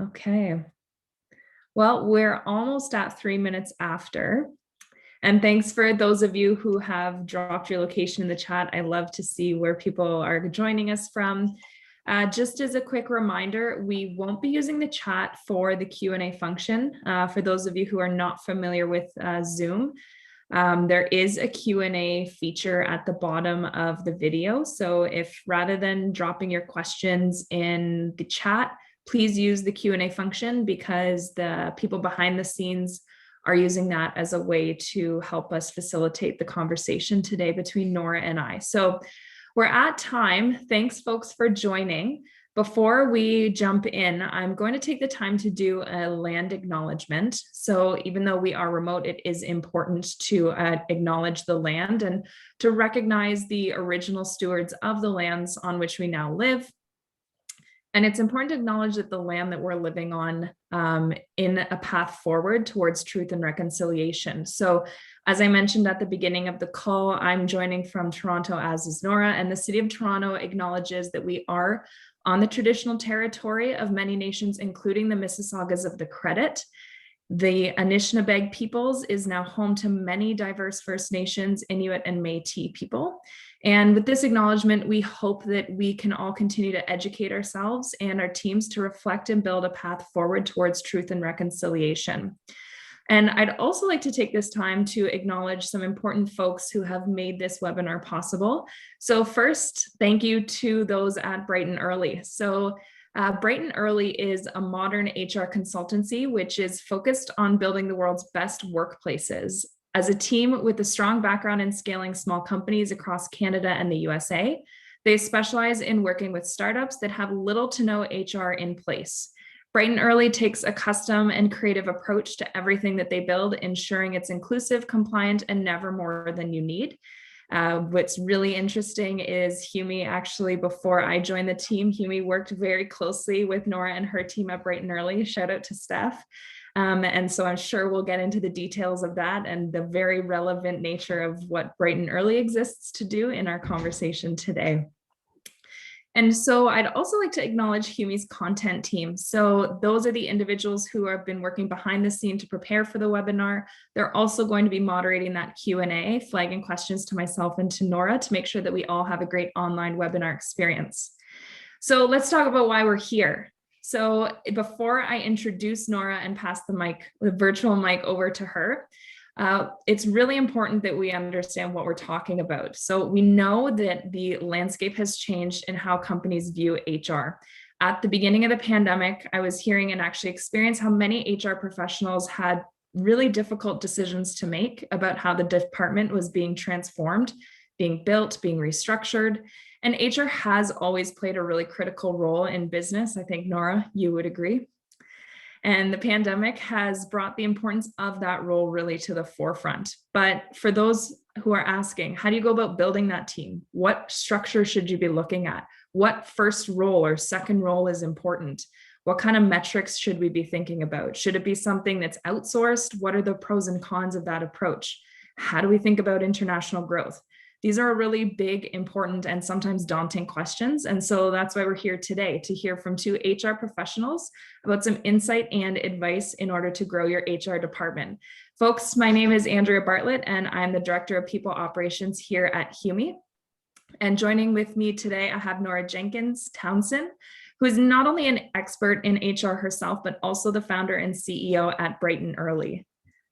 Okay. Well, we're almost at 3 minutes after. And thanks for those of you who have dropped your location in the chat. I love to see where people are joining us from. Just as a quick reminder, we won't be using the chat for the Q&A function. For those of you who are not familiar with Zoom, there is a Q&A feature at the bottom of the video. So if rather than dropping your questions in the chat, please use the Q&A function, because the people behind the scenes are using that as a way to help us facilitate the conversation today between Nora and I. So we're at time. Thanks, folks, for joining. Before we jump in, I'm going to take the time to do a land acknowledgement. So even though we are remote, it is important to acknowledge the land and to recognize the original stewards of the lands on which we now live. And it's important to acknowledge that the land that we're living on in a path forward towards truth and reconciliation. So as I mentioned at the beginning of the call, I'm joining from Toronto, as is Nora, and the City of Toronto acknowledges that we are on the traditional territory of many nations, including the Mississaugas of the Credit. The Anishinaabe peoples is now home to many diverse First Nations, Inuit, and Métis people. And with this acknowledgement, we hope that we can all continue to educate ourselves and our teams to reflect and build a path forward towards truth and reconciliation. And I'd also like to take this time to acknowledge some important folks who have made this webinar possible. So first, thank you to those at Bright and Early. So Bright and Early is a modern HR consultancy, which is focused on building the world's best workplaces. As a team with a strong background in scaling small companies across Canada and the USA, they specialize in working with startups that have little to no HR in place. Bright and Early takes a custom and creative approach to everything that they build, ensuring it's inclusive, compliant, and never more than you need. What's really interesting is Humi, actually, before I joined the team, Humi worked very closely with Nora and her team at Bright and Early. Shout out to Steph. And so I'm sure we'll get into the details of that and the very relevant nature of what Bright and Early exists to do in our conversation today. And so I'd also like to acknowledge Humi's content team. So those are the individuals who have been working behind the scene to prepare for the webinar. They're also going to be moderating that Q&A, flagging questions to myself and to Nora to make sure that we all have a great online webinar experience. So let's talk about why we're here. So before I introduce Nora and pass the virtual mic over to her, it's really important that we understand what we're talking about. So we know that the landscape has changed in how companies view HR. At the beginning of the pandemic, I was hearing and actually experienced how many HR professionals had really difficult decisions to make about how the department was being transformed, being built, being restructured. And HR has always played a really critical role in business. I think, Nora, you would agree. And the pandemic has brought the importance of that role really to the forefront. But for those who are asking, how do you go about building that team? What structure should you be looking at? What first role or second role is important? What kind of metrics should we be thinking about? Should it be something that's outsourced? What are the pros and cons of that approach? How do we think about international growth? These are really big, important, and sometimes daunting questions. And so that's why we're here today, to hear from two HR professionals about some insight and advice in order to grow your HR department. Folks, my name is Andrea Bartlett, and I'm the Director of People Operations here at Humi. And joining with me today, I have Nora Jenkins Townsend, who is not only an expert in HR herself, but also the founder and CEO at Bright and Early.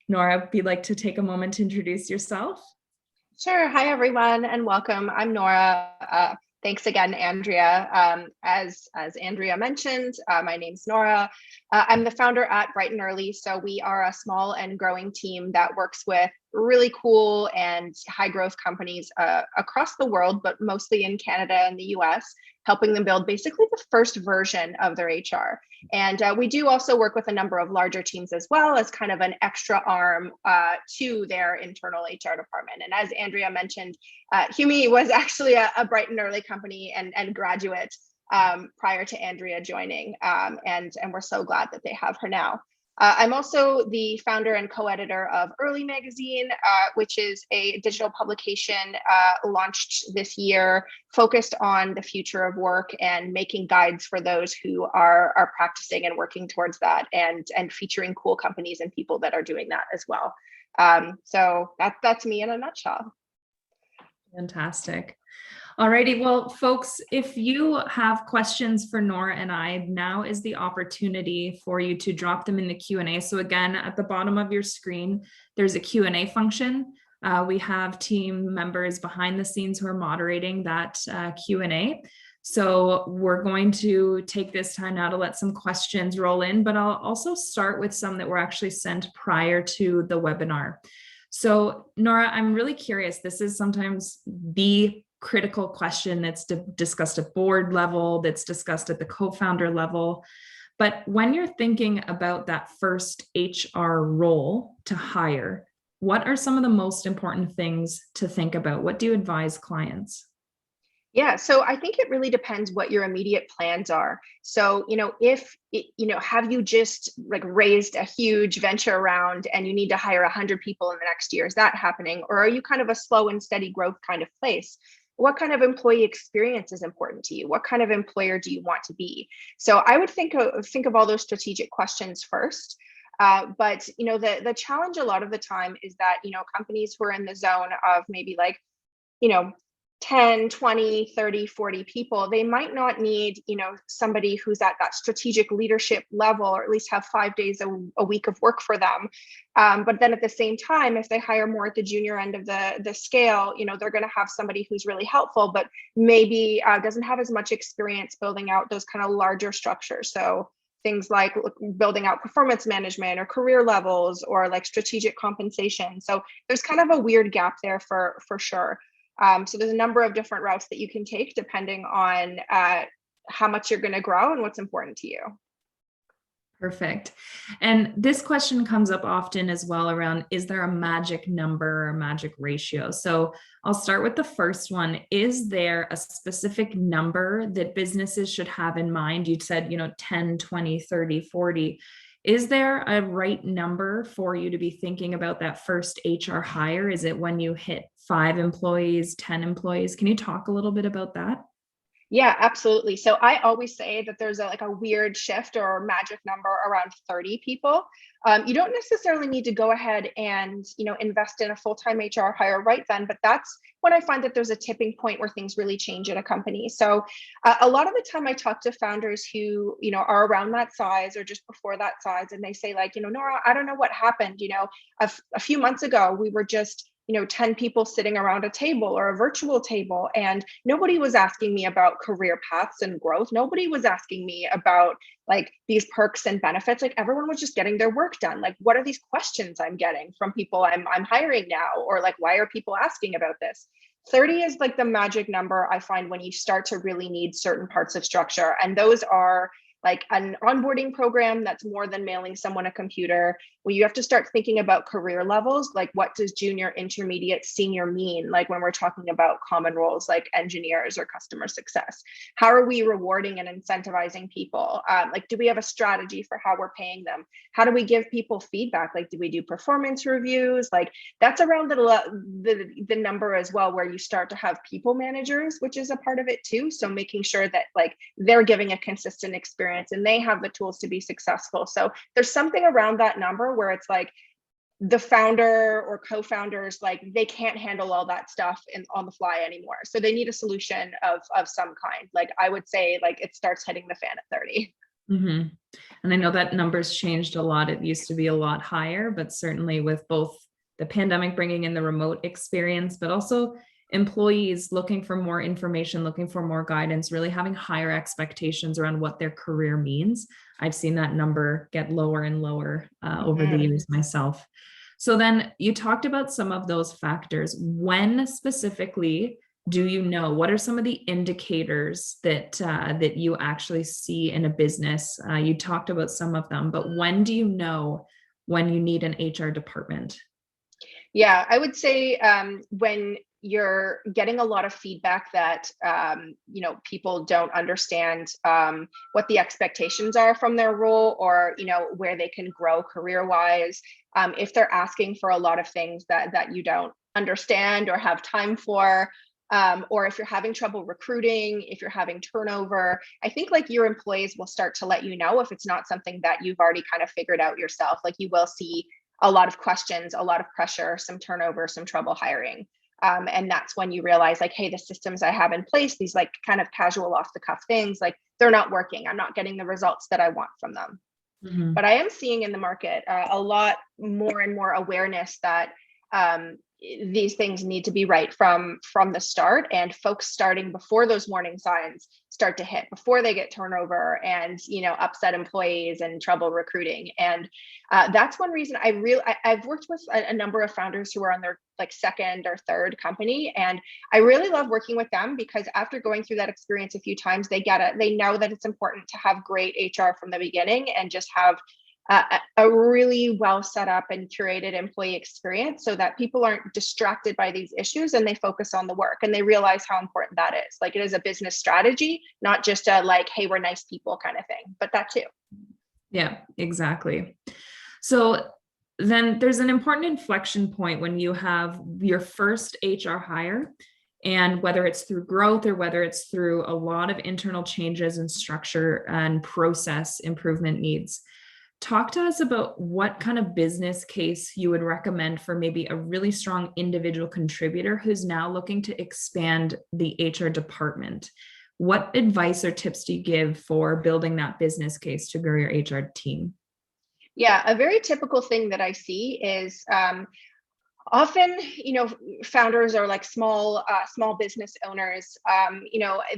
Nora, if you'd like to take a moment to introduce yourself. Sure. Hi, everyone, and welcome. I'm Nora. Thanks again, Andrea. As Andrea mentioned, my name's Nora. I'm the founder at Bright and Early. So we are a small and growing team that works with really cool and high growth companies across the world, but mostly in Canada and the US, helping them build basically the first version of their HR. And we do also work with a number of larger teams as well as kind of an extra arm to their internal HR department. And as Andrea mentioned, Humi was actually a Bright and Early company and graduate prior to Andrea joining. And we're so glad that they have her now. I'm also the founder and co-editor of Early Magazine, which is a digital publication launched this year, focused on the future of work and making guides for those who are practicing and working towards that, and featuring cool companies and people that are doing that as well. So that's me in a nutshell. Fantastic. Alrighty, well, folks, if you have questions for Nora and I, now is the opportunity for you to drop them in the Q&A. So again, at the bottom of your screen, there's a Q&A function. We have team members behind the scenes who are moderating that Q&A. So we're going to take this time now to let some questions roll in, but I'll also start with some that were actually sent prior to the webinar. So Nora, I'm really curious. This is sometimes the critical question that's discussed at board level, that's discussed at the co-founder level. But when you're thinking about that first HR role to hire, what are some of the most important things to think about? What do you advise clients? Yeah, so I think it really depends what your immediate plans are. So, if, have you just like raised a huge venture round and you need to hire 100 people in the next year? Is that happening? Or are you kind of a slow and steady growth kind of place? What kind of employee experience is important to you? What kind of employer do you want to be? So I would think of all those strategic questions first. But the challenge a lot of the time is that companies who are in the zone of maybe like 10, 20, 30, 40 people, they might not need, somebody who's at that strategic leadership level, or at least have 5 days a week of work for them. But then at the same time, if they hire more at the junior end of the scale, they're going to have somebody who's really helpful, but maybe doesn't have as much experience building out those kind of larger structures. So things like building out performance management or career levels or like strategic compensation. So there's kind of a weird gap there for sure. So there's a number of different routes that you can take depending on how much you're going to grow and what's important to you. Perfect. And this question comes up often as well around, is there a magic number or magic ratio? So I'll start with the first one. Is there a specific number that businesses should have in mind? You said, 10, 20, 30, 40. Is there a right number for you to be thinking about that first HR hire? Is it when you hit 5 employees, 10 employees? Can you talk a little bit about that? Yeah, absolutely. So I always say that there's a weird shift or magic number around 30 people. You don't necessarily need to go ahead and invest in a full-time HR hire right then, but that's when I find that there's a tipping point where things really change at a company. So a lot of the time I talk to founders who are around that size or just before that size, and they say like, Nora, I don't know what happened. A few months ago we were just 10 people sitting around a table or a virtual table, and nobody was asking me about career paths and growth. Nobody was asking me about like these perks and benefits. Like everyone was just getting their work done. Like, what are these questions I'm getting from people I'm hiring now? Or like, why are people asking about this? 30 is like the magic number I find when you start to really need certain parts of structure. And those are like an onboarding program that's more than mailing someone a computer, where you have to start thinking about career levels, like what does junior, intermediate, senior mean? Like when we're talking about common roles like engineers or customer success, how are we rewarding and incentivizing people? Like, do we have a strategy for how we're paying them? How do we give people feedback? Like, do we do performance reviews? Like that's around the number as well, where you start to have people managers, which is a part of it too. So making sure that like they're giving a consistent experience and they have the tools to be successful. So there's something around that number where it's like the founder or co-founders, like they can't handle all that stuff on the fly anymore. So they need a solution of some kind. Like I would say like it starts hitting the fan at 30. Mm-hmm. And I know that number's changed a lot. It used to be a lot higher, but certainly with both the pandemic bringing in the remote experience, but also employees looking for more information, looking for more guidance, really having higher expectations around what their career means. I've seen that number get lower and lower over the years myself. So then you talked about some of those factors. When specifically do you know, what are some of the indicators that that you actually see in a business? You talked about some of them, but when do you know when you need an HR department? Yeah, I would say when you're getting a lot of feedback that people don't understand what the expectations are from their role, or where they can grow career wise. If they're asking for a lot of things that you don't understand or have time for, or if you're having trouble recruiting, if you're having turnover, I think like your employees will start to let you know if it's not something that you've already kind of figured out yourself. Like you will see a lot of questions, a lot of pressure, some turnover, some trouble hiring. And that's when you realize like, hey, the systems I have in place, these like kind of casual off the cuff things, like they're not working. I'm not getting the results that I want from them. Mm-hmm. But I am seeing in the market a lot more and more awareness that these things need to be right from the start, and folks starting before those warning signs start to hit, before they get turnover and upset employees and trouble recruiting. And that's one reason I've worked with a number of founders who are on their like second or third company, and I really love working with them because after going through that experience a few times, they get it. They know that it's important to have great HR from the beginning and just have a really well set up and curated employee experience so that people aren't distracted by these issues and they focus on the work and they realize how important that is. Like it is a business strategy, not just a like, hey, we're nice people kind of thing, but that too. Yeah, exactly. So then there's an important inflection point when you have your first HR hire, and whether it's through growth or whether it's through a lot of internal changes and structure and process improvement needs. Talk to us about what kind of business case you would recommend for maybe a really strong individual contributor who's now looking to expand the HR department. What advice or tips do you give for building that business case to grow your HR team? Yeah, a very typical thing that I see is often, founders are like small business owners.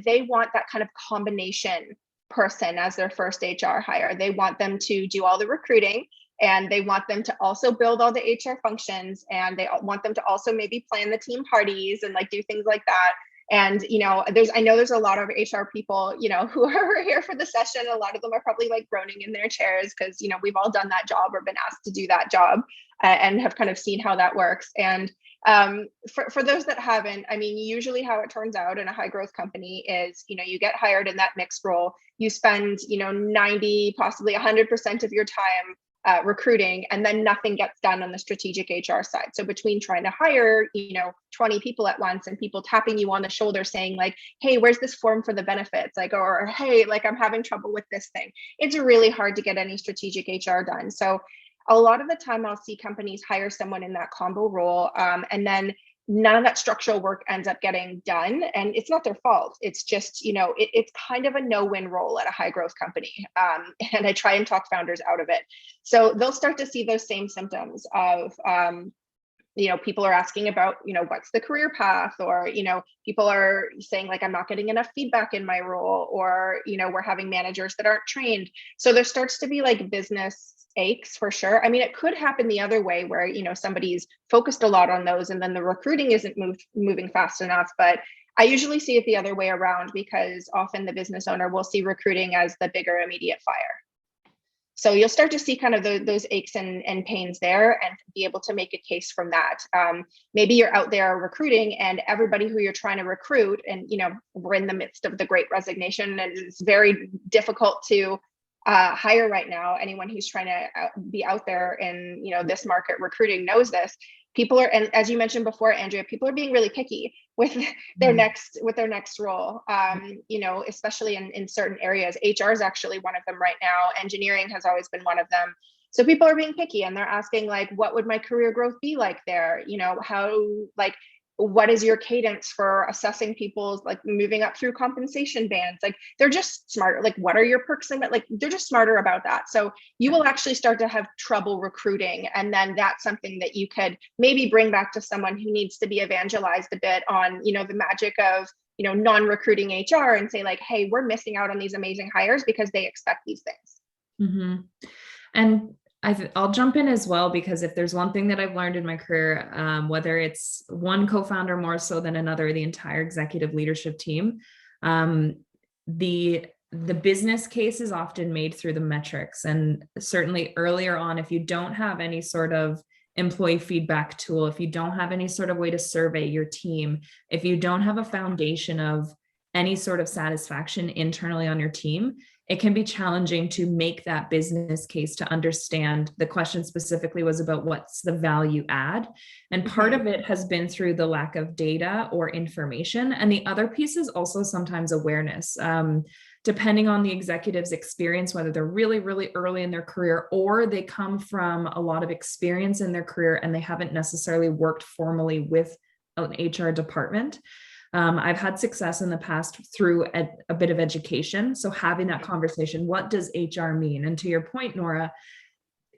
They want that kind of combination person as their first HR hire. They want them to do all the recruiting, and they want them to also build all the HR functions, and they want them to also maybe plan the team parties and like do things like that. And I know there's a lot of HR people, who are here for the session. A lot of them are probably like groaning in their chairs because we've all done that job or been asked to do that job, and have kind of seen how that works. And for those that haven't, I mean, usually how it turns out in a high growth company is, you get hired in that mixed role, you spend, 90, possibly 100% of your time recruiting, and then nothing gets done on the strategic HR side. So between trying to hire, 20 people at once and people tapping you on the shoulder saying like, hey, where's this form for the benefits? Like, or hey, like I'm having trouble with this thing. It's really hard to get any strategic HR done. So a lot of the time I'll see companies hire someone in that combo role, and then none of that structural work ends up getting done. And it's not their fault. It's just, it's kind of a no-win role at a high growth company. And I try and talk founders out of it. So they'll start to see those same symptoms of, people are asking about, what's the career path, or, people are saying like, I'm not getting enough feedback in my role, or, we're having managers that aren't trained. So there starts to be like business aches for sure. I mean, it could happen the other way where, somebody's focused a lot on those and then the recruiting isn't moving fast enough. But I usually see it the other way around, because often the business owner will see recruiting as the bigger immediate fire. So you'll start to see kind of those aches and pains there, and be able to make a case from that. Maybe you're out there recruiting and everybody who you're trying to recruit, and we're in the midst of the Great Resignation, and it's very difficult to hire right now. Anyone who's trying to be out there in this market recruiting knows this. People are, and as you mentioned before, Andrea, people are being really picky with their next role. Especially in certain areas. HR is actually one of them right now. Engineering has always been one of them. So people are being picky, and they're asking like, what would my career growth be like there? What is your cadence for assessing people's like moving up through compensation bands? Like they're just smarter. Like what are your perks? And like they're just smarter about that. So you will actually start to have trouble recruiting. And then that's something that you could maybe bring back to someone who needs to be evangelized a bit on, the magic of, non-recruiting HR, and say like, hey, we're missing out on these amazing hires because they expect these things. Mm-hmm. And I'll jump in as well, because if there's one thing that I've learned in my career, whether it's one co-founder more so than another, the entire executive leadership team, the business case is often made through the metrics. And certainly earlier on, if you don't have any sort of employee feedback tool, if you don't have any sort of way to survey your team, if you don't have a foundation of any sort of satisfaction internally on your team, it can be challenging to make that business case to understand. The question specifically was about what's the value add. And part of it has been through the lack of data or information. And the other piece is also sometimes awareness. Depending on the executive's experience, whether they're really, really early in their career or they come from a lot of experience in their career and they haven't necessarily worked formally with an HR department. I've had success in the past through a bit of education. So having that conversation, what does HR mean? And to your point, Nora,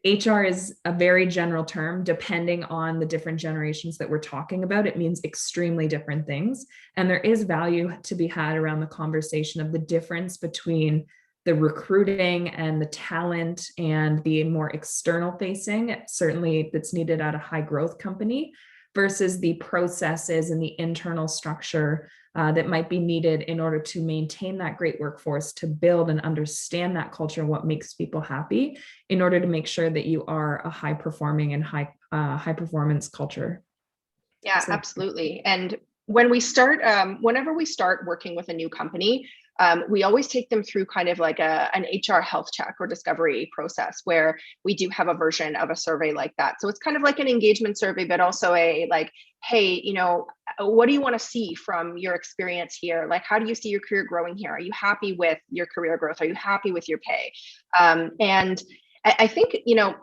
HR is a very general term. Depending on the different generations that we're talking about, it means extremely different things. And there is value to be had around the conversation of the difference between the recruiting and the talent and the more external facing, certainly that's needed at a high growth company, versus the processes and the internal structure that might be needed in order to maintain that great workforce, to build and understand that culture, what makes people happy, in order to make sure that you are a high performing and high performance culture. Yeah, so. Absolutely. And when we start, whenever we start working with a new company, we always take them through kind of like an HR health check or discovery process where we do have a version of a survey like that. So it's kind of like an engagement survey, but also a like, hey, you know, what do you want to see from your experience here? Like, how do you see your career growing here? Are you happy with your career growth? Are you happy with your pay? And I think, you know,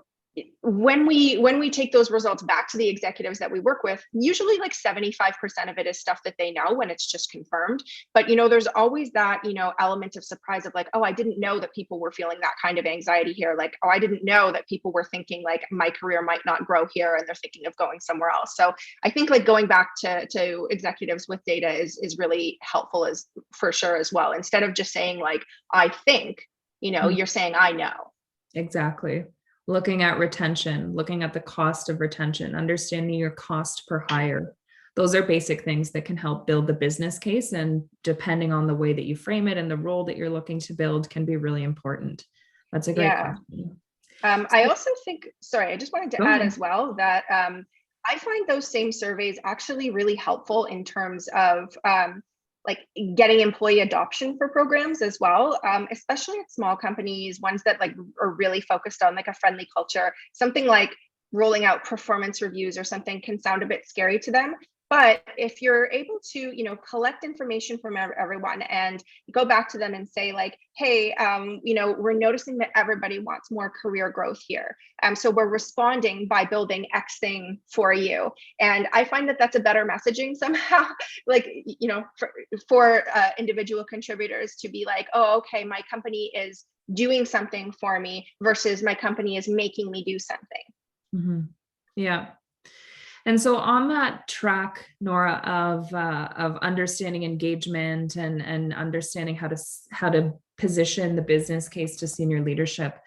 when we take those results back to the executives that we work with, usually like 75% of it is stuff that they know when it's just confirmed. But, you know, there's always that, you know, element of surprise of like, oh, I didn't know that people were feeling that kind of anxiety here. Like, oh, I didn't know that people were thinking like my career might not grow here and they're thinking of going somewhere else. So I think like going back to executives with data is really helpful, as for sure as well. Instead of just saying like, I think, you know, you're saying, I know. Exactly. Looking at retention, looking at the cost of retention, understanding your cost per hire. Those are basic things that can help build the business case. And depending on the way that you frame it and the role that you're looking to build can be really important. That's a great question. I also think, sorry, I just wanted to add as well that I find those same surveys actually really helpful in terms of like getting employee adoption for programs as well, especially at small companies, ones that like are really focused on like a friendly culture. Something like rolling out performance reviews or something can sound a bit scary to them. But if you're able to, you know, collect information from everyone and go back to them and say like, hey, you know, we're noticing that everybody wants more career growth here. So we're responding by building X thing for you. And I find that that's a better messaging somehow, like, you know, for individual contributors to be like, oh, okay, my company is doing something for me versus my company is making me do something. Mm-hmm. Yeah. And so on that track, Nora, of understanding engagement and understanding how to position the business case to senior leadership,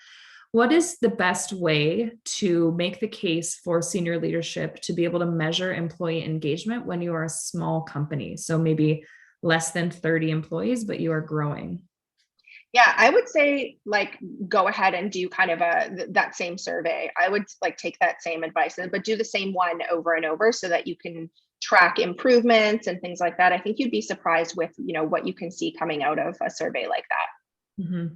what is the best way to make the case for senior leadership to be able to measure employee engagement when you are a small company? So maybe less than 30 employees, but you are growing. Yeah, I would say like go ahead and do kind of that same survey. I would like take that same advice, but do the same one over and over so that you can track improvements and things like that. I think you'd be surprised with, you know, what you can see coming out of a survey like that. Mm-hmm.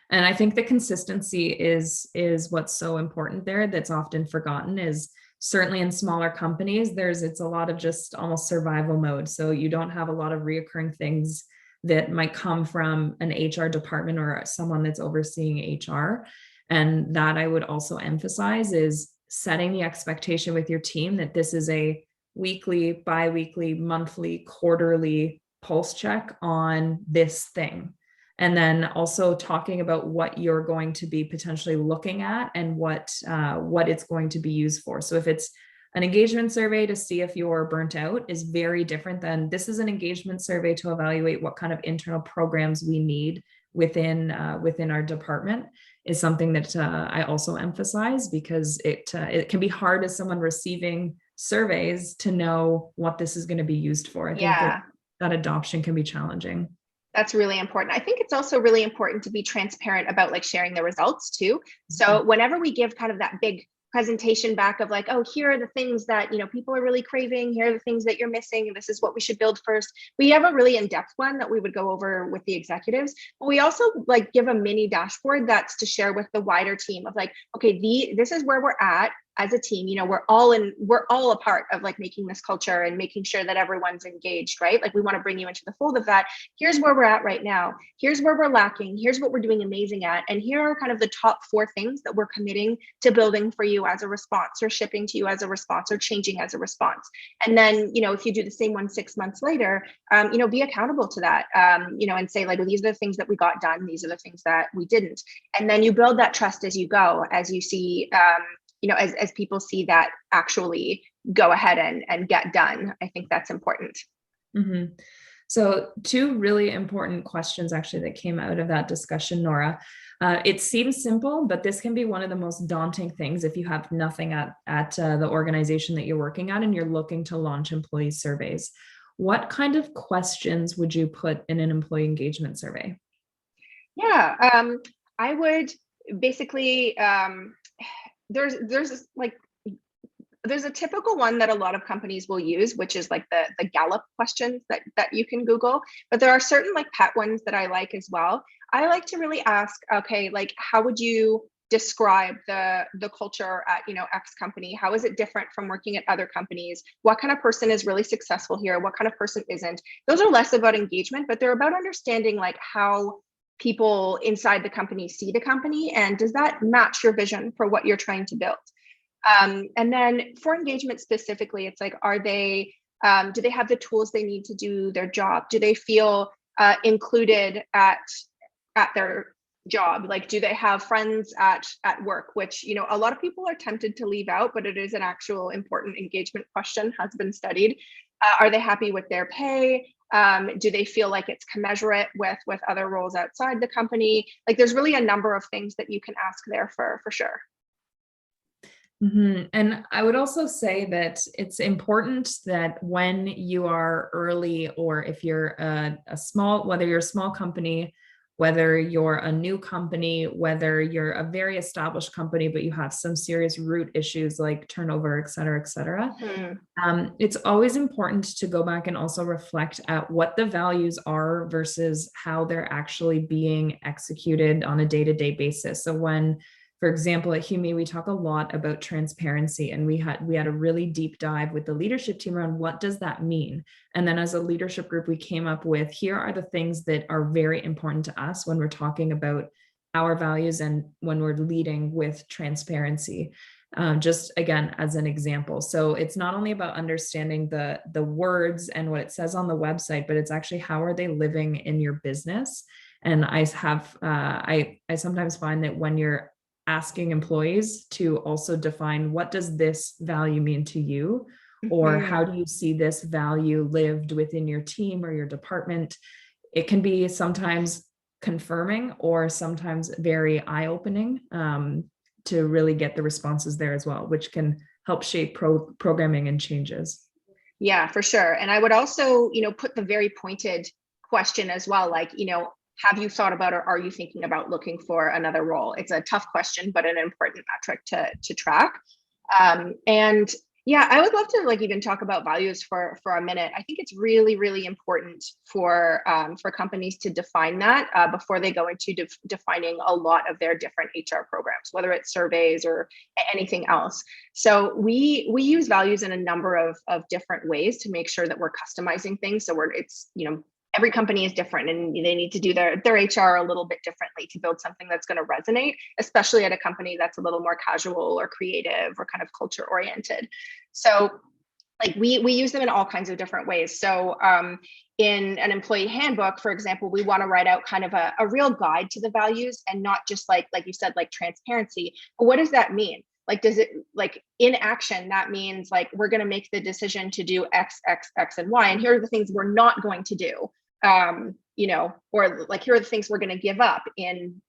And I think the consistency is what's so important there. That's often forgotten. Is certainly in smaller companies, it's a lot of just almost survival mode. So you don't have a lot of reoccurring things that might come from an HR department or someone that's overseeing HR. And that I would also emphasize is setting the expectation with your team that this is a weekly, bi-weekly, monthly, quarterly pulse check on this thing. And then also talking about what you're going to be potentially looking at and what it's going to be used for. So if it's an engagement survey to see if you're burnt out is very different than this is an engagement survey to evaluate what kind of internal programs we need within our department, is something that I also emphasize, because it can be hard as someone receiving surveys to know what this is going to be used for. I think that adoption can be challenging. That's really important. I think it's also really important to be transparent about like sharing the results too. So whenever we give kind of that big presentation back of like, oh, here are the things that, you know, people are really craving. Here are the things that you're missing. This is what we should build first. We have a really in-depth one that we would go over with the executives. But we also like give a mini dashboard that's to share with the wider team of like, okay, this is where we're at as a team. You know, we're all a part of like making this culture and making sure that everyone's engaged, right? Like we want to bring you into the fold of that. Here's where we're at right now. Here's where we're lacking. Here's what we're doing amazing at. And here are kind of the top 4 things that we're committing to building for you as a response, or shipping to you as a response, or changing as a response. And then, you know, if you do the same one 6 months later, you know, be accountable to that, you know, and say like, well, these are the things that we got done. These are the things that we didn't. And then you build that trust as you go, as you see, you know, as people see that actually go ahead and get done. I think that's important. Mm-hmm. So 2 really important questions actually that came out of that discussion, Nora. It seems simple, but this can be one of the most daunting things if you have nothing at the organization that you're working at and you're looking to launch employee surveys. What kind of questions would you put in an employee engagement survey? Yeah, I would basically, there's a typical one that a lot of companies will use, which is like the Gallup questions that you can Google, but there are certain like pet ones that I like as well. I like to really ask, okay, like how would you describe the culture at, you know, X company? How is it different from working at other companies? What kind of person is really successful here? What kind of person isn't? Those are less about engagement, but they're about understanding like how people inside the company see the company, and does that match your vision for what you're trying to build? And then for engagement specifically, it's like, are they, do they have the tools they need to do their job? Do they feel included at their job? Like, do they have friends at work? Which, you know, a lot of people are tempted to leave out, but it is an actual important engagement question, has been studied. Are they happy with their pay? Do they feel like it's commensurate with other roles outside the company? Like, there's really a number of things that you can ask there for sure. Mm-hmm. And I would also say that it's important that when you are early, or if you're a small, whether you're a small company, whether you're a new company, whether you're a very established company, but you have some serious root issues like turnover, et cetera, et cetera. It's always important to go back and also reflect at what the values are versus how they're actually being executed on a day-to-day basis. So when, for example, at Hume, we talk a lot about transparency, and we had a really deep dive with the leadership team around what does that mean. And then as a leadership group, we came up with, here are the things that are very important to us when we're talking about our values and when we're leading with transparency. Just again, as an example. So it's not only about understanding the words and what it says on the website, but it's actually how are they living in your business. And I sometimes find that when you're asking employees to also define, what does this value mean to you? Or how do you see this value lived within your team or your department? It can be sometimes confirming or sometimes very eye-opening, to really get the responses there as well, which can help shape programming and changes. Yeah, for sure. And I would also, you know, put the very pointed question as well, like, you know, have you thought about, or are you thinking about looking for another role? It's a tough question, but an important metric to track. And yeah, I would love to like even talk about values for a minute. I think it's really, really important for companies to define that before they go into defining a lot of their different HR programs, whether it's surveys or anything else. So we use values in a number of different ways to make sure that we're customizing things. So it's, you know, every company is different and they need to do their HR a little bit differently to build something that's going to resonate, especially at a company that's a little more casual or creative or kind of culture oriented. So like we use them in all kinds of different ways. So in an employee handbook, for example, we want to write out kind of a real guide to the values, and not just like you said, like transparency. But what does that mean? Like, does it, like in action, that means like, we're going to make the decision to do X, X, X, and Y. And here are the things we're not going to do. You know, or like, here are the things we're going to give up in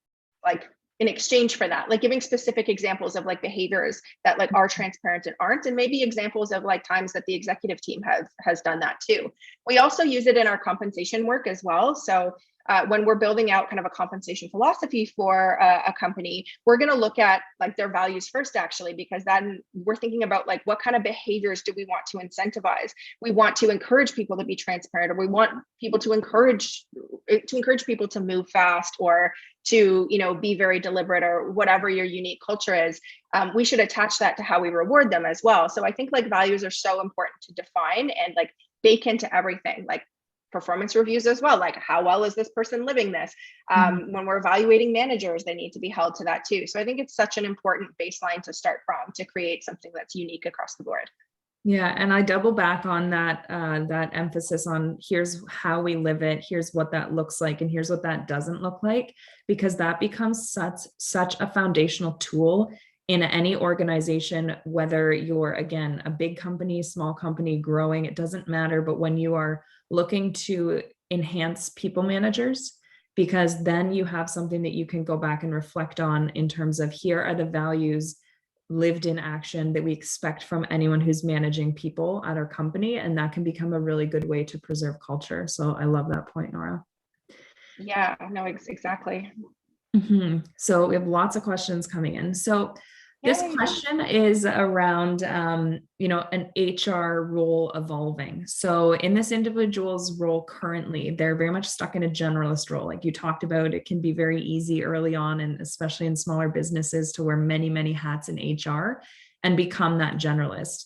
exchange for that, like giving specific examples of like behaviors that like are transparent and aren't, and maybe examples of like times that the executive team has done that too. We also use it in our compensation work as well. So when we're building out kind of a compensation philosophy for a company, we're going to look at like their values first, actually, because then we're thinking about like what kind of behaviors do we want to incentivize. We want to encourage people to be transparent, or we want people to encourage people to move fast, or to, you know, be very deliberate, or whatever your unique culture is. We should attach that to how we reward them as well. So I think like values are so important to define and like bake into everything, like performance reviews as well. Like, how well is this person living this? When we're evaluating managers, they need to be held to that too. So I think it's such an important baseline to start from to create something that's unique across the board. Yeah, and I double back on that that emphasis on here's how we live it, here's what that looks like, and here's what that doesn't look like, because that becomes such a foundational tool in any organization, whether you're, again, a big company, small company, growing, it doesn't matter. But when you are looking to enhance people managers, because then you have something that you can go back and reflect on in terms of here are the values lived in action that we expect from anyone who's managing people at our company. And that can become a really good way to preserve culture. So I love that point, Nora. Yeah, no, exactly. So we have lots of questions coming in. So this Yay. question is around, you know, an HR role evolving. So in this individual's role currently, they're very much stuck in a generalist role. Like you talked about, it can be very easy early on, and especially in smaller businesses, to wear many, many hats in HR and become that generalist.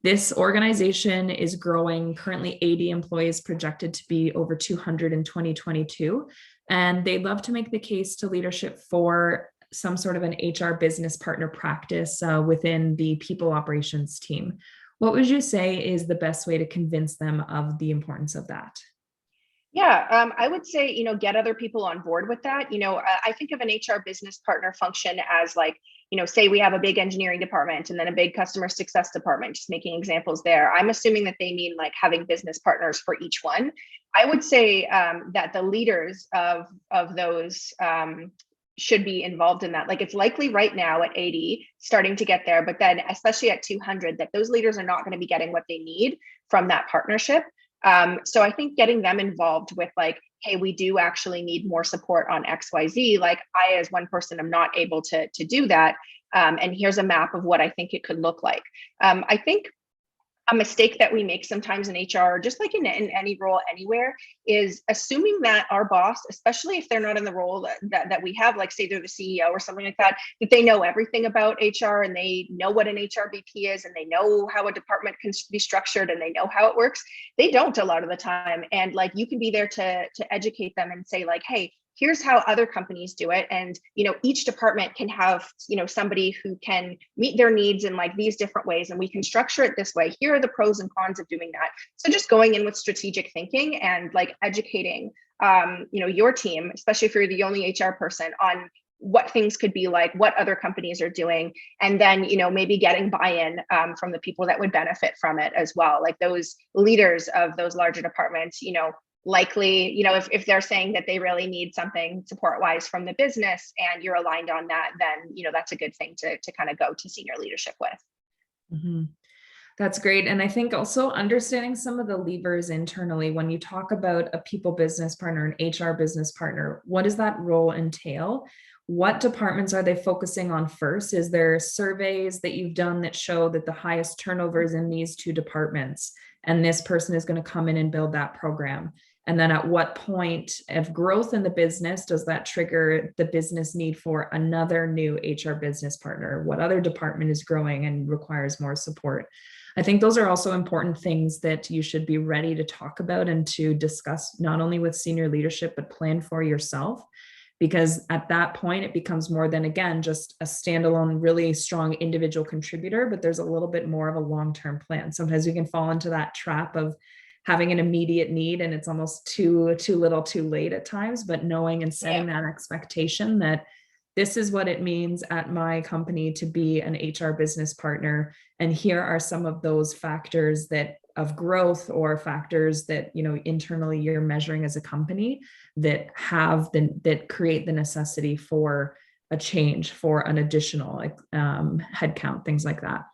This organization is growing, currently 80 employees, projected to be over 200 in 2022. And they'd love to make the case to leadership for some sort of an HR business partner practice within the people operations team. What would you say is the best way to convince them of the importance of that? Yeah, I would say, you know, get other people on board with that. You know, I think of an HR business partner function as like, you know, say we have a big engineering department and then a big customer success department, just making examples there. I'm assuming that they mean like having business partners for each one. I would say that the leaders of those should be involved in that. Like it's likely right now at 80, starting to get there, but then especially at 200, that those leaders are not going to be getting what they need from that partnership. So I think getting them involved with like, hey, we do actually need more support on XYZ. Like I, as one person, am not able to do that. And here's a map of what I think it could look like. I think a mistake that we make sometimes in HR, just like in any role anywhere, is assuming that our boss, especially if they're not in the role that we have, like say they're the CEO or something like that they know everything about HR and they know what an HRBP is and they know how a department can be structured and they know how it works. They don't a lot of the time. And like you can be there to educate them and say like, hey, here's how other companies do it. And, you know, each department can have, you know, somebody who can meet their needs in like these different ways. And we can structure it this way. Here are the pros and cons of doing that. So just going in with strategic thinking and like educating, you know, your team, especially if you're the only HR person, on what things could be like, what other companies are doing, and then, you know, maybe getting buy-in from the people that would benefit from it as well. Like those leaders of those larger departments, you know, likely, you know, if they're saying that they really need something support wise from the business and you're aligned on that, then, you know, that's a good thing to kind of go to senior leadership with. That's great. And I think also understanding some of the levers internally, when you talk about a people business partner, an HR business partner, what does that role entail? What departments are they focusing on first? Is there surveys that you've done that show that the highest turnover is in these two departments, and this person is going to come in and build that program? And then at what point of growth in the business does that trigger the business need for another new HR business partner? What other department is growing and requires more support? I think those are also important things that you should be ready to talk about and to discuss, not only with senior leadership, but plan for yourself. Because at that point, it becomes more than, again, just a standalone, really strong individual contributor, but there's a little bit more of a long-term plan. Sometimes we can fall into that trap of having an immediate need and it's almost too little too late at times, but knowing and setting that expectation that this is what it means at my company to be an HR business partner. And here are some of those factors that of growth or factors that, you know, internally you're measuring as a company that that create the necessity for a change, for an additional headcount, things like that.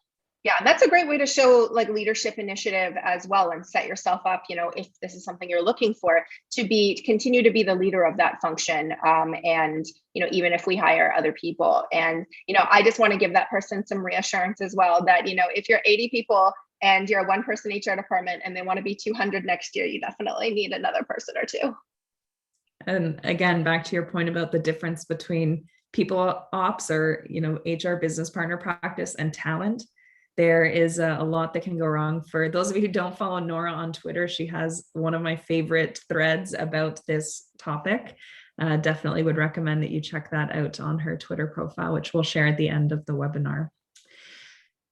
Yeah, that's a great way to show like leadership initiative as well and set yourself up, if this is something you're looking for, to continue to be the leader of that function. And, even if we hire other people. And, I just want to give that person some reassurance as well that, if you're 80 people and you're a one person HR department and they want to be 200 next year, you definitely need another person or two. And again, back to your point about the difference between people ops or, HR business partner practice and talent. There is a lot that can go wrong. For those of you who don't follow Nora on Twitter, she has one of my favorite threads about this topic. Definitely would recommend that you check that out on her Twitter profile, which we'll share at the end of the webinar.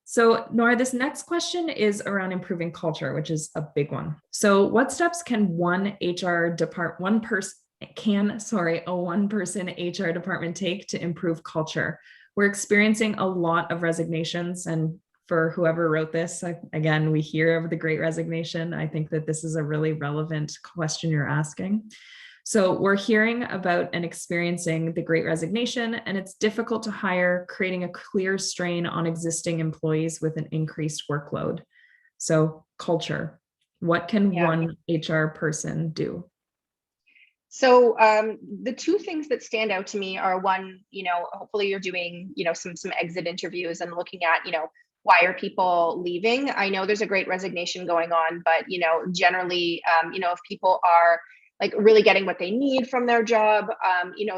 So Nora, this next question is around improving culture, which is a big one. So what steps can one person HR department take to improve culture? We're experiencing a lot of resignations, and for whoever wrote this, again, we hear of the Great Resignation. I think that this is a really relevant question you're asking. So we're hearing about and experiencing the Great Resignation, and it's difficult to hire, creating a clear strain on existing employees with an increased workload. So culture, what can one HR person do? So the two things that stand out to me are one, hopefully you're doing, some exit interviews and looking at, why are people leaving? I know there's a great resignation going on, but, generally, if people are like really getting what they need from their job,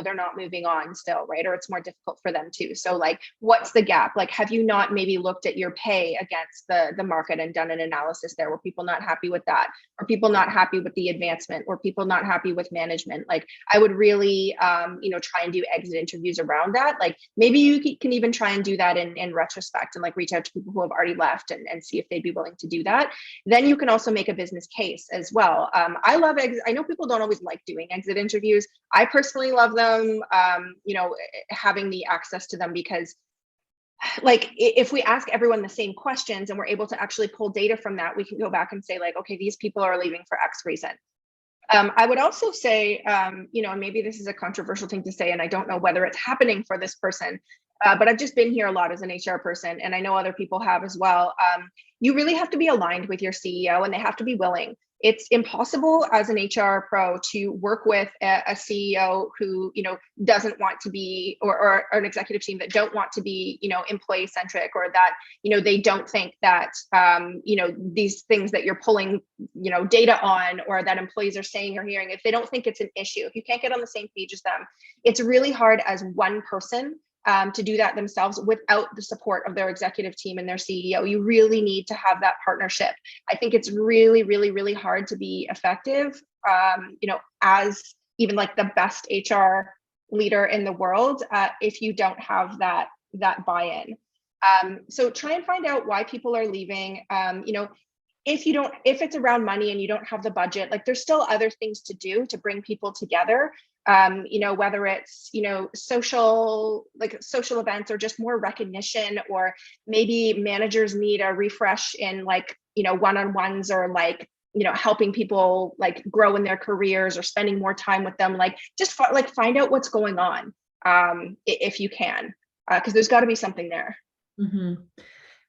they're not moving on still, right? Or it's more difficult for them too. So like, what's the gap? Like, have you not maybe looked at your pay against the market and done an analysis there? Were people not happy with that? Or people not happy with the advancement? Or people not happy with management? Like, I would really, try and do exit interviews around that. Like, maybe you can even try and do that in retrospect and like reach out to people who have already left and see if they'd be willing to do that. Then you can also make a business case as well. I love exit. I know people don't always like doing exit interviews. I personally love them, having the access to them, because like if we ask everyone the same questions and we're able to actually pull data from that, we can go back and say like, okay, these people are leaving for X reason. I would also say, and maybe this is a controversial thing to say, and I don't know whether it's happening for this person, but I've just been here a lot as an HR person, and I know other people have as well. You really have to be aligned with your CEO, and they have to be willing. It's impossible as an HR pro to work with a CEO who, doesn't want to be, or an executive team that don't want to be, employee centric, or that, they don't think that, these things that you're pulling, data on, or that employees are saying or hearing, if they don't think it's an issue, if you can't get on the same page as them, it's really hard as one person to do that themselves without the support of their executive team and their CEO. You really need to have that partnership. I think it's really, really, really hard to be effective, as even like the best HR leader in the world, if you don't have that buy-in. So try and find out why people are leaving. If it's around money and you don't have the budget, like there's still other things to do to bring people together. Whether it's, social events, or just more recognition, or maybe managers need a refresh in like, one-on-ones, or like, helping people like grow in their careers, or spending more time with them. Like just find out what's going on, if you can, because there's got to be something there. Mm-hmm.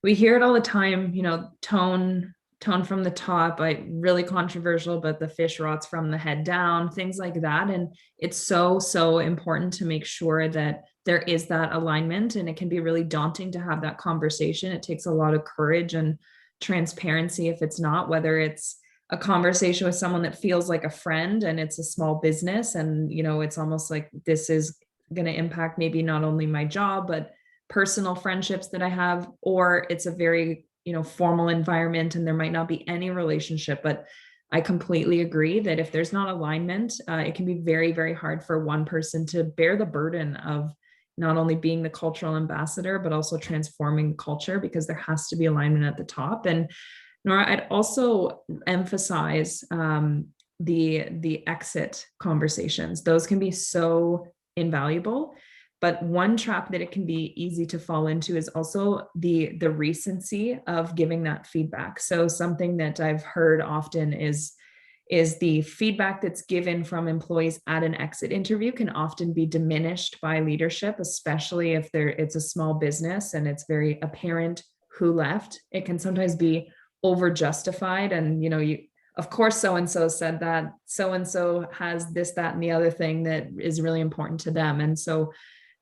We hear it all the time, tone from the top, like really controversial, but the fish rots from the head down, things like that. And it's so important to make sure that there is that alignment, and it can be really daunting to have that conversation. It takes a lot of courage and transparency if it's not, whether it's a conversation with someone that feels like a friend and it's a small business, and it's almost like this is going to impact maybe not only my job, but personal friendships that I have, or it's a very formal environment and there might not be any relationship. But I completely agree that if there's not alignment, it can be very, very hard for one person to bear the burden of not only being the cultural ambassador, but also transforming culture, because there has to be alignment at the top. And Nora, I'd also emphasize the exit conversations. Those can be so invaluable. But one trap that it can be easy to fall into is also the recency of giving that feedback. So something that I've heard often is the feedback that's given from employees at an exit interview can often be diminished by leadership, especially if it's a small business and it's very apparent who left, it can sometimes be over justified. And, of course, so-and-so said that, so-and-so has this, that, and the other thing that is really important to them. And so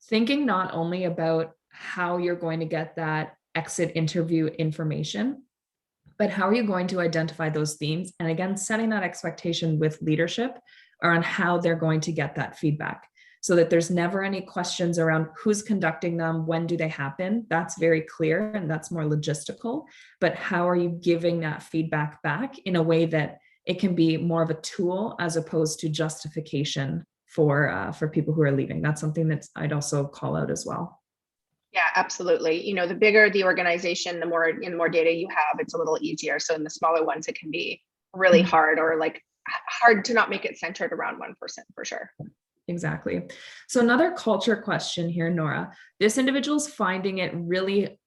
thinking not only about how you're going to get that exit interview information, but how are you going to identify those themes? And again, setting that expectation with leadership around how they're going to get that feedback, so that there's never any questions around who's conducting them, when do they happen. That's very clear and that's more logistical. But how are you giving that feedback back in a way that it can be more of a tool as opposed to justification for people who are leaving? That's something that I'd also call out as well. Yeah, absolutely. The bigger the organization, the more data you have, it's a little easier. So in the smaller ones, it can be really hard, or like hard to not make it centered around one person, for sure. Exactly. So another culture question here, Nora. This individual's finding it really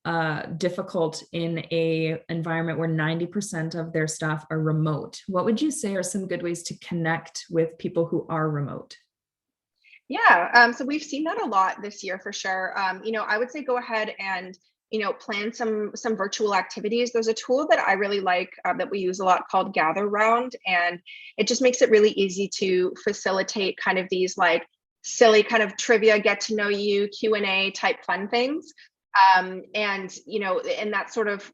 difficult in a environment where 90% of their staff are remote. What would you say are some good ways to connect with people who are remote? Yeah, so we've seen that a lot this year for sure. I would say go ahead and plan some virtual activities. There's a tool that I really like that we use a lot called Gather Round, and it just makes it really easy to facilitate kind of these like silly kind of trivia, get to know you, Q&A type fun things. And that sort of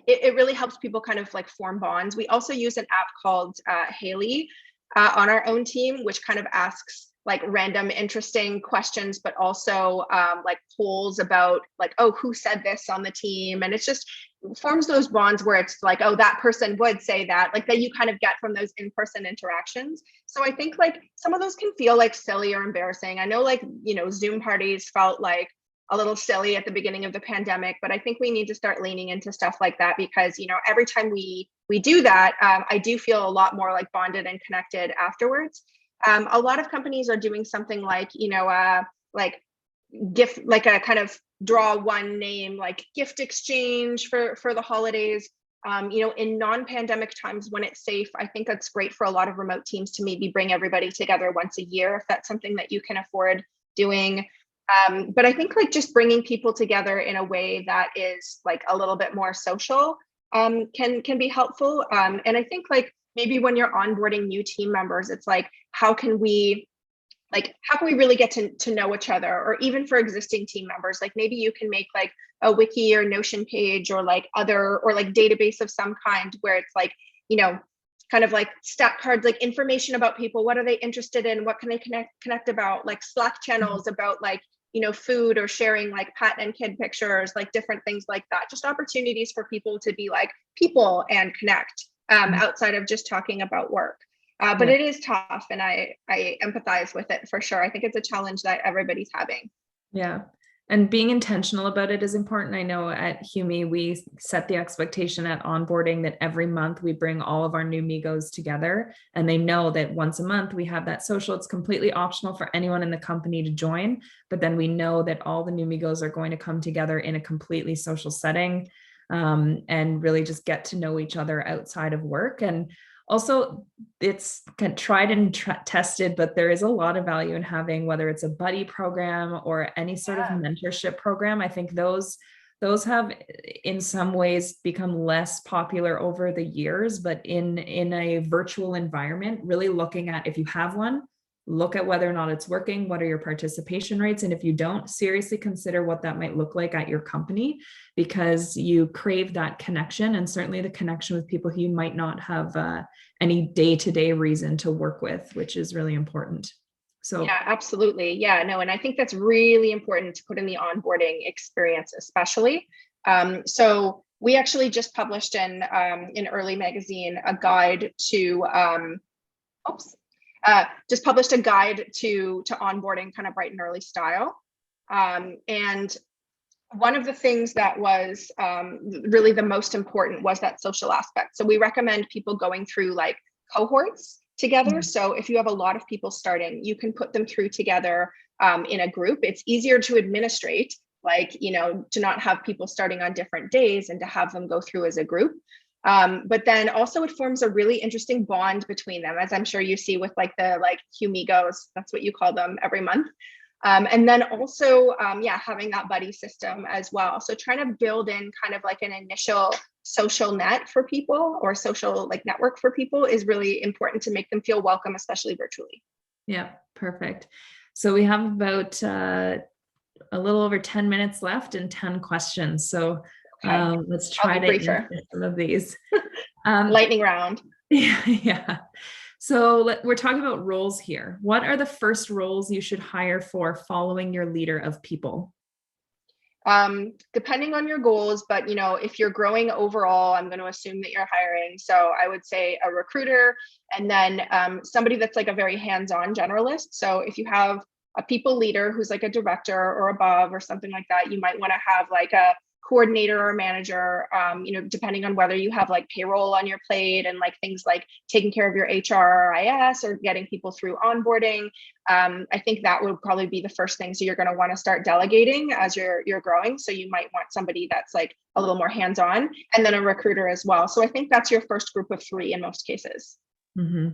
it really helps people kind of like form bonds. We also use an app called Haley on our own team, which kind of asks like random interesting questions, but also like polls about like, oh, who said this on the team? And it's just forms those bonds where it's like, oh, that person would say that, like that you kind of get from those in-person interactions. So I think like some of those can feel like silly or embarrassing. I know like, Zoom parties felt like a little silly at the beginning of the pandemic, but I think we need to start leaning into stuff like that because, every time we do that, I do feel a lot more like bonded and connected afterwards. A lot of companies are doing something like, like gift, like a kind of draw one name, like gift exchange for the holidays. In non-pandemic times when it's safe, I think that's great for a lot of remote teams to maybe bring everybody together once a year, if that's something that you can afford doing. But I think like just bringing people together in a way that is like a little bit more social can be helpful. And I think like maybe when you're onboarding new team members, it's like, how can we really get to know each other? Or even for existing team members, like maybe you can make like a wiki or Notion page or like database of some kind where it's like, kind of like stat cards, like information about people. What are they interested in? What can they connect about? Like Slack channels about like, food, or sharing like pet and kid pictures, like different things like that. Just opportunities for people to be like people and connect outside of just talking about work. But it is tough, and I empathize with it for sure. I think it's a challenge that everybody's having. Yeah. And being intentional about it is important. I know at Humi, we set the expectation at onboarding that every month we bring all of our new Migos together, and they know that once a month we have that social. It's completely optional for anyone in the company to join, but then we know that all the new Migos are going to come together in a completely social setting and really just get to know each other outside of work. And also, it's tried and tested, but there is a lot of value in having, whether it's a buddy program or any sort of mentorship program. I think those have in some ways become less popular over the years, but in a virtual environment, really looking at, if you have one, look at whether or not it's working, what are your participation rates, and if you don't, seriously consider what that might look like at your company, because you crave that connection, and certainly the connection with people who you might not have any day-to-day reason to work with, which is really important. So yeah, absolutely. Yeah, no, and I think that's really important to put in the onboarding experience, especially. So we actually just published in Early Magazine a guide to just published a guide to onboarding kind of bright and early style. And one of the things that was really the most important was that social aspect. So we recommend people going through like cohorts together. So if you have a lot of people starting, you can put them through together in a group. It's easier to administrate, like, to not have people starting on different days and to have them go through as a group. But then also it forms a really interesting bond between them, as I'm sure you see with like the Humigos, that's what you call them every month. And then also, yeah, having that buddy system as well. So trying to build in kind of like an initial social net for people, or social like network for people, is really important to make them feel welcome, especially virtually. Yeah, perfect. So we have about a little over 10 minutes left and 10 questions. So Okay. let's I'll try be to briefer. answer some of these. Lightning round. Yeah. So we're talking about roles here. What are the first roles you should hire for following your leader of people? Depending on your goals, but if you're growing overall, I'm going to assume that you're hiring. So I would say a recruiter, and then somebody that's like a very hands-on generalist. So if you have a people leader who's like a director or above or something like that, you might want to have like a coordinator or manager, depending on whether you have like payroll on your plate and like things like taking care of your HRIS or getting people through onboarding. I think that would probably be the first thing. So you're going to want to start delegating as you're growing. So you might want somebody that's like a little more hands-on, and then a recruiter as well. So I think that's your first group of three in most cases. Mm-hmm.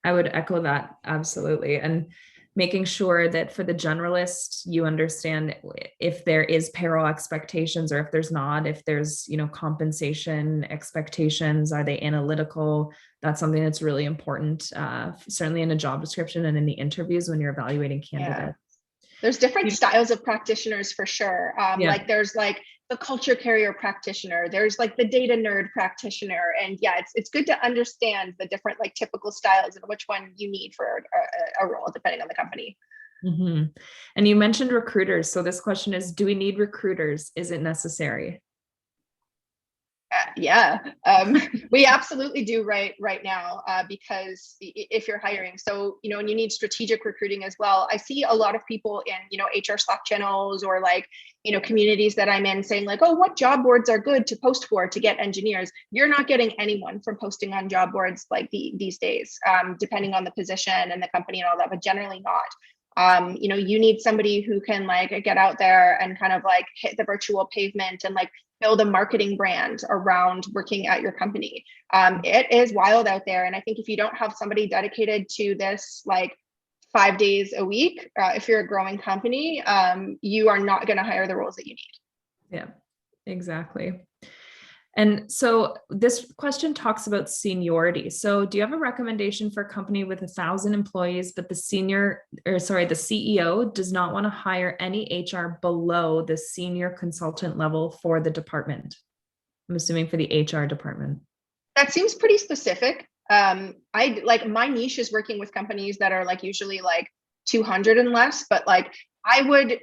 I would echo that, absolutely. And making sure that for the generalist, you understand if there is payroll expectations or if there's not, if there's, compensation expectations, are they analytical? That's something that's really important, certainly in a job description and in the interviews when you're evaluating candidates. Yeah. There's different styles of practitioners for sure. Like there's like the culture carrier practitioner, there's like the data nerd practitioner. And yeah, it's good to understand the different like typical styles and which one you need for a role, depending on the company. Mm-hmm. And you mentioned recruiters. So this question is, do we need recruiters? Is it necessary? Yeah, we absolutely do right now, because if you're hiring, so and you need strategic recruiting as well. I see a lot of people in HR Slack channels or like communities that I'm in saying like, oh, what job boards are good to post for to get engineers? You're not getting anyone from posting on job boards like these days, depending on the position and the company and all that, but generally not. You need somebody who can like get out there and kind of like hit the virtual pavement and like build a marketing brand around working at your company. It is wild out there. And I think if you don't have somebody dedicated to this, like 5 days a week, if you're a growing company, you are not going to hire the roles that you need. Yeah, exactly. And so this question talks about seniority. So do you have a recommendation for a company with 1,000 employees, but the CEO does not want to hire any HR below the senior consultant level for the department? I'm assuming for the HR department. That seems pretty specific. I like my niche is working with companies that are like usually like 200 and less, but like I would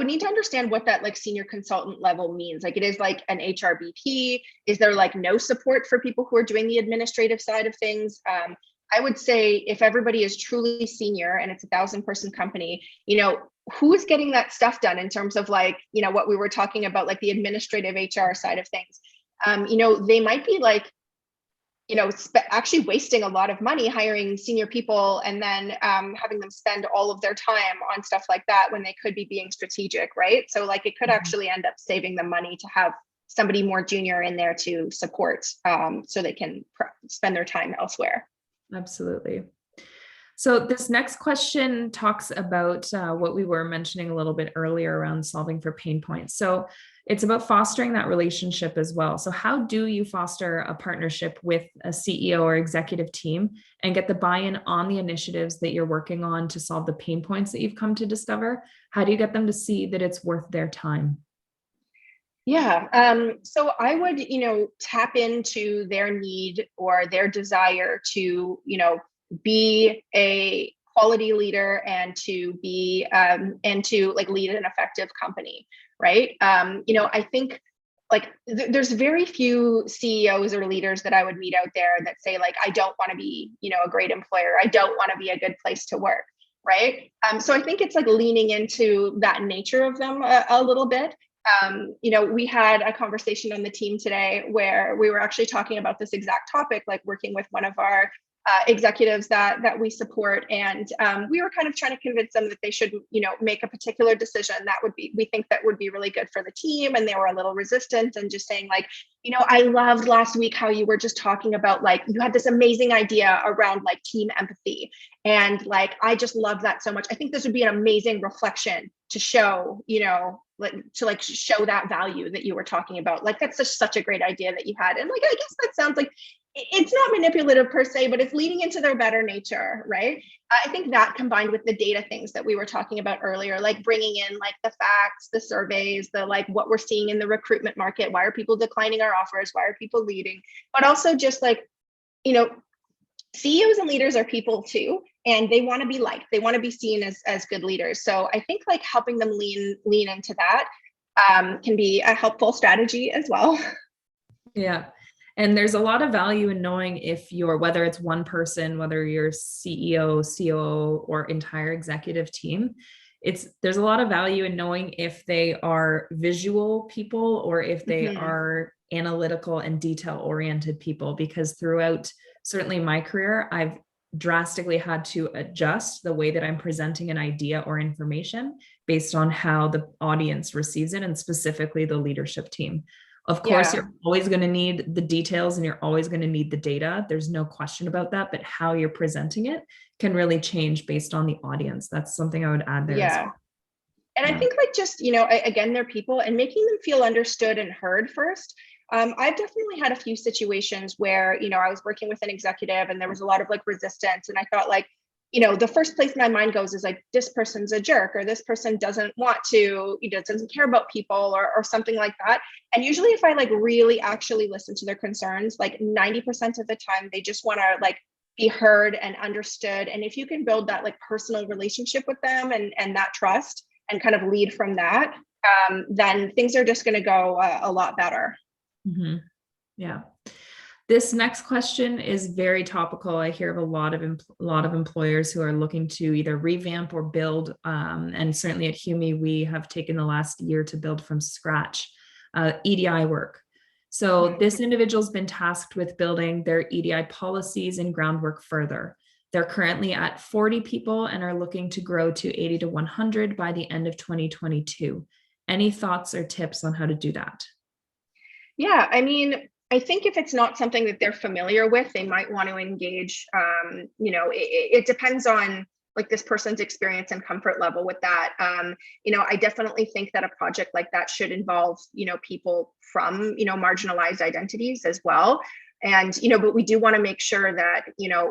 need to understand what that like senior consultant level means. Like it is like an HRBP. Is there like no support for people who are doing the administrative side of things? I would say if everybody is truly senior and it's 1,000-person company, who's getting that stuff done in terms of like, what we were talking about, like the administrative HR side of things. They might be like, actually wasting a lot of money hiring senior people and then having them spend all of their time on stuff like that when they could be being strategic, right? So like it could actually end up saving them money to have somebody more junior in there to support, so they can spend their time elsewhere. Absolutely. So this next question talks about what we were mentioning a little bit earlier around solving for pain points. So it's about fostering that relationship as well. So how do you foster a partnership with a CEO or executive team and get the buy-in on the initiatives that you're working on to solve the pain points that you've come to discover? How do you get them to see that it's worth their time? Yeah. So I would, tap into their need or their desire to, be a quality leader and to be and to like lead an effective company, right? I think like there's very few CEOs or leaders that I would meet out there that say like, I don't want to be, a great employer. I don't want to be a good place to work, right? So I think it's like leaning into that nature of them a little bit. We had a conversation on the team today where we were actually talking about this exact topic, like working with one of our executives that we support, and we were kind of trying to convince them that they should, make a particular decision that we think that would be really good for the team, and they were a little resistant and just saying like, I loved last week how you were just talking about like you had this amazing idea around like team empathy, and like I just love that so much. I think this would be an amazing reflection to show, show that value that you were talking about. Like that's such a great idea that you had, and like I guess that sounds like it's not manipulative per se, but it's leading into their better nature, right? I think that combined with the data things that we were talking about earlier, like bringing in like the facts, the surveys, the like what we're seeing in the recruitment market, why are people declining our offers, why are people leaving, but also just like, CEOs and leaders are people too, and they want to be liked, they want to be seen as good leaders. So I think like helping them lean into that can be a helpful strategy as well. Yeah. And there's a lot of value in knowing if you're, whether it's one person, whether you're CEO, COO, or entire executive team, there's a lot of value in knowing if they are visual people or if they are analytical and detail oriented people, because throughout certainly my career, I've drastically had to adjust the way that I'm presenting an idea or information based on how the audience receives it, and specifically the leadership team. Of course, you're always going to need the details and you're always going to need the data. There's no question about that, but how you're presenting it can really change based on the audience. That's something I would add there as well. And I think like just, again, they're people, and making them feel understood and heard first. I've definitely had a few situations where, I was working with an executive and there was a lot of like resistance. And I thought like, the first place my mind goes is like, this person's a jerk, or this person doesn't want to, doesn't care about people, or something like that. And usually if I like really actually listen to their concerns, like 90% of the time, they just want to like be heard and understood. And if you can build that like personal relationship with them and that trust and kind of lead from that, then things are just going to go a lot better. Mm-hmm. Yeah. This next question is very topical. I hear of a lot of employers who are looking to either revamp or build, and certainly at HUME, we have taken the last year to build from scratch EDI work. So this individual's been tasked with building their EDI policies and groundwork further. They're currently at 40 people and are looking to grow to 80 to 100 by the end of 2022. Any thoughts or tips on how to do that? Yeah, I mean, I think if it's not something that they're familiar with, they might want to engage. It depends on like this person's experience and comfort level with that. I definitely think that a project like that should involve, people from, marginalized identities as well. And, but we do want to make sure that,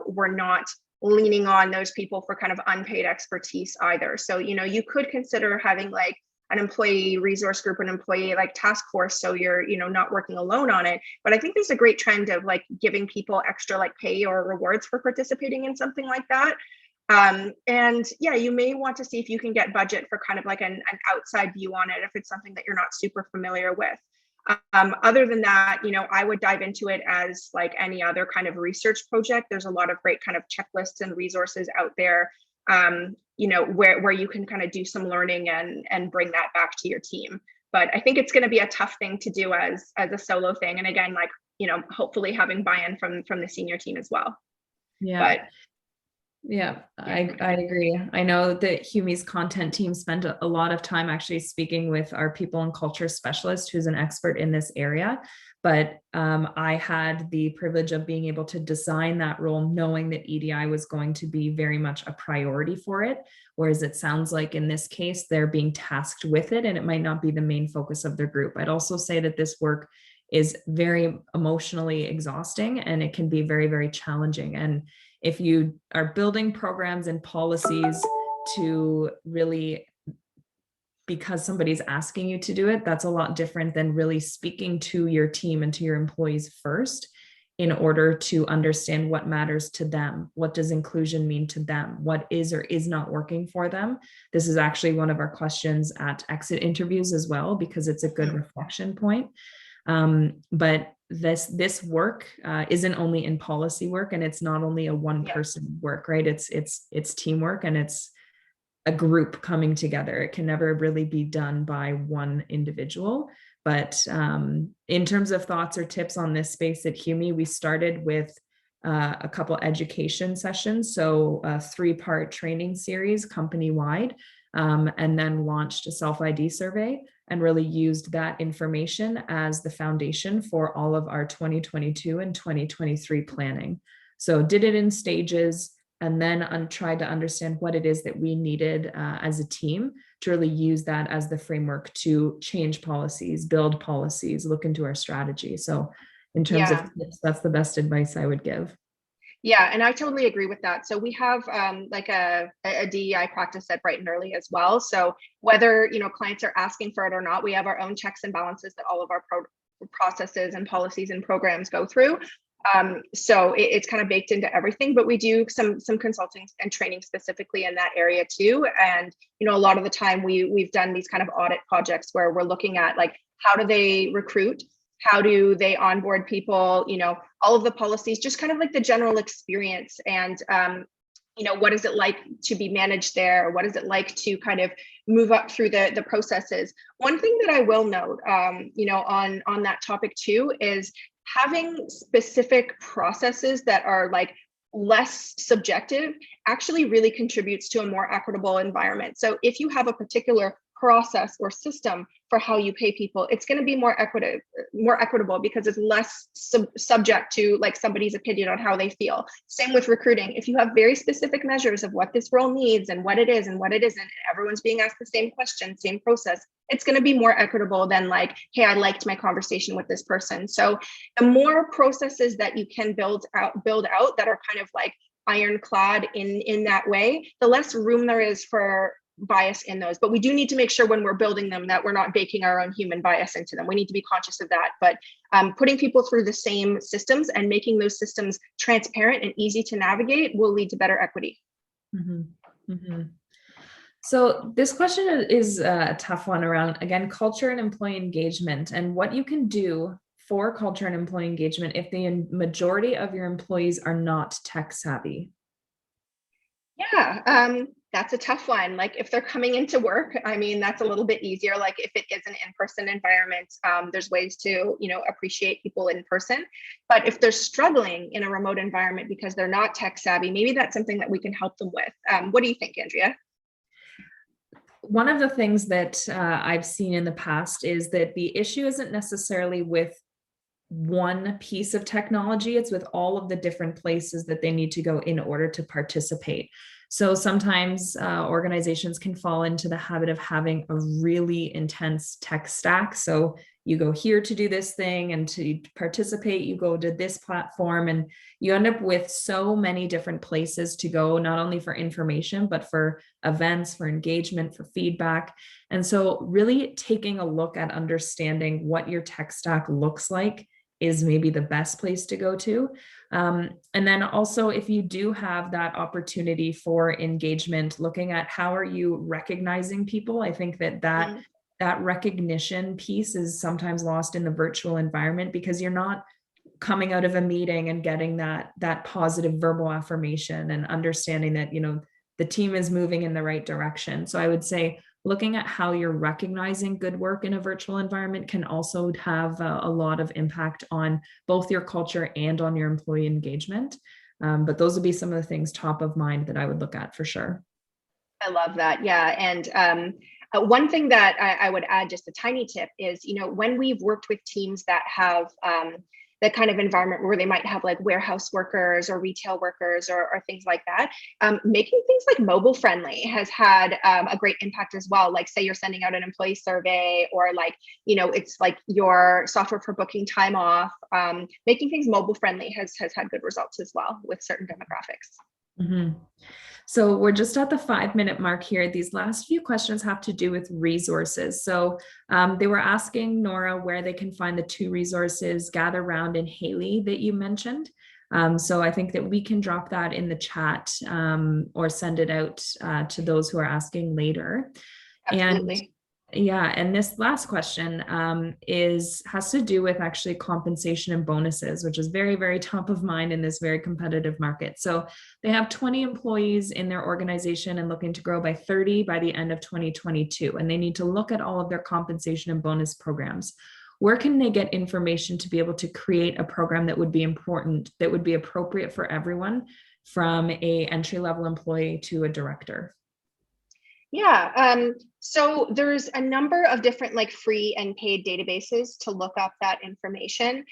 we're not leaning on those people for kind of unpaid expertise either. So, you could consider having like an employee resource group, an employee like task force, so you're not working alone on it. But I think there's a great trend of like giving people extra like pay or rewards for participating in something like that. And yeah, you may want to see if you can get budget for kind of like an outside view on it if it's something that you're not super familiar with. Other than that, I would dive into it as like any other kind of research project. There's a lot of great kind of checklists and resources out there, where you can kind of do some learning and bring that back to your team. But I think it's going to be a tough thing to do as a solo thing. And again, like, hopefully having buy-in from the senior team as well. Yeah. But yeah, I agree. I know that HUME's content team spent a lot of time actually speaking with our people and culture specialist, who's an expert in this area. But I had the privilege of being able to design that role, knowing that EDI was going to be very much a priority for it. Whereas it sounds like in this case, they're being tasked with it and it might not be the main focus of their group. I'd also say that this work is very emotionally exhausting and it can be very, very challenging. And if you are building programs and policies to really, because somebody's asking you to do it, that's a lot different than really speaking to your team and to your employees first in order to understand what matters to them. What does inclusion mean to them? What is or is not working for them? This is actually one of our questions at exit interviews as well, because it's a good reflection point. But this work isn't only in policy work, and it's not only a one person work, right? It's teamwork, and it's a group coming together. It can never really be done by one individual. But in terms of thoughts or tips on this space at HUME, we started with a couple education sessions, so a 3-part training series company-wide, and then launched a self-ID survey and really used that information as the foundation for all of our 2022 and 2023 planning. So did it in stages, and then tried to understand what it is that we needed as a team to really use that as the framework to change policies, build policies, look into our strategy. So in terms of tips, that's the best advice I would give. Yeah, and I totally agree with that. So we have like a DEI practice at Bright and Early as well. So whether clients are asking for it or not, we have our own checks and balances that all of our processes and policies and programs go through. So it's kind of baked into everything, but we do some consulting and training specifically in that area too. And a lot of the time we've done these kind of audit projects where we're looking at like, how do they recruit? How do they onboard people? All of the policies, just kind of like the general experience, and what is it like to be managed there? What is it like to kind of move up through the processes? One thing that I will note, on that topic too, is having specific processes that are like less subjective actually really contributes to a more equitable environment. So if you have a particular process or system for how you pay people, it's going to be more equitable because it's less subject to like somebody's opinion on how they feel. Same with recruiting. If you have very specific measures of what this role needs and what it is and what it isn't, and everyone's being asked the same question, same process, it's going to be more equitable than like, hey, I liked my conversation with this person. So the more processes that you can build out that are kind of like ironclad in that way, the less room there is for bias in those. But we do need to make sure when we're building them that we're not baking our own human bias into them. We need to be conscious of that. But putting people through the same systems and making those systems transparent and easy to navigate will lead to better equity. Mm-hmm. Mm-hmm. So this question is a tough one around, again, culture and employee engagement, and what you can do for culture and employee engagement if the majority of your employees are not tech savvy. Yeah, that's a tough one. Like if they're coming into work, I mean, that's a little bit easier. Like if it is an in-person environment, there's ways to, appreciate people in person. But if they're struggling in a remote environment because they're not tech savvy, maybe that's something that we can help them with. What do you think, Andrea? One of the things that I've seen in the past is that the issue isn't necessarily with one piece of technology, it's with all of the different places that they need to go in order to participate. So sometimes organizations can fall into the habit of having a really intense tech stack. So you go here to do this thing, and to participate, you go to this platform, and you end up with so many different places to go, not only for information, but for events, for engagement, for feedback. And so really taking a look at understanding what your tech stack looks like is maybe the best place to go to. And then also, if you do have that opportunity for engagement, looking at how are you recognizing people, I think that recognition piece is sometimes lost in the virtual environment, because you're not coming out of a meeting and getting that positive verbal affirmation and understanding that, the team is moving in the right direction. So I would say looking at how you're recognizing good work in a virtual environment can also have a lot of impact on both your culture and on your employee engagement. But those would be some of the things top of mind that I would look at for sure. I love that. Yeah. And one thing that I would add, just a tiny tip, is, when we've worked with teams that have that kind of environment where they might have like warehouse workers or retail workers or things like that, making things like mobile friendly has had a great impact as well. Like say you're sending out an employee survey, or like, it's like your software for booking time off, making things mobile friendly has had good results as well with certain demographics. Mm-hmm. So we're just at the 5-minute mark here. These last few questions have to do with resources. So they were asking Nora where they can find the 2 resources, Gather Round and Haley, that you mentioned. So I think that we can drop that in the chat or send it out to those who are asking later. Absolutely. And this last question has to do with actually compensation and bonuses, which is very, very top of mind in this very competitive market. So they have 20 employees in their organization and looking to grow by 30 by the end of 2022. And they need to look at all of their compensation and bonus programs. where can they get information to be able to create a program that would be important, that would be appropriate for everyone, from a entry-level employee to a director? Yeah, so there's a number of different like free and paid databases to look up that information.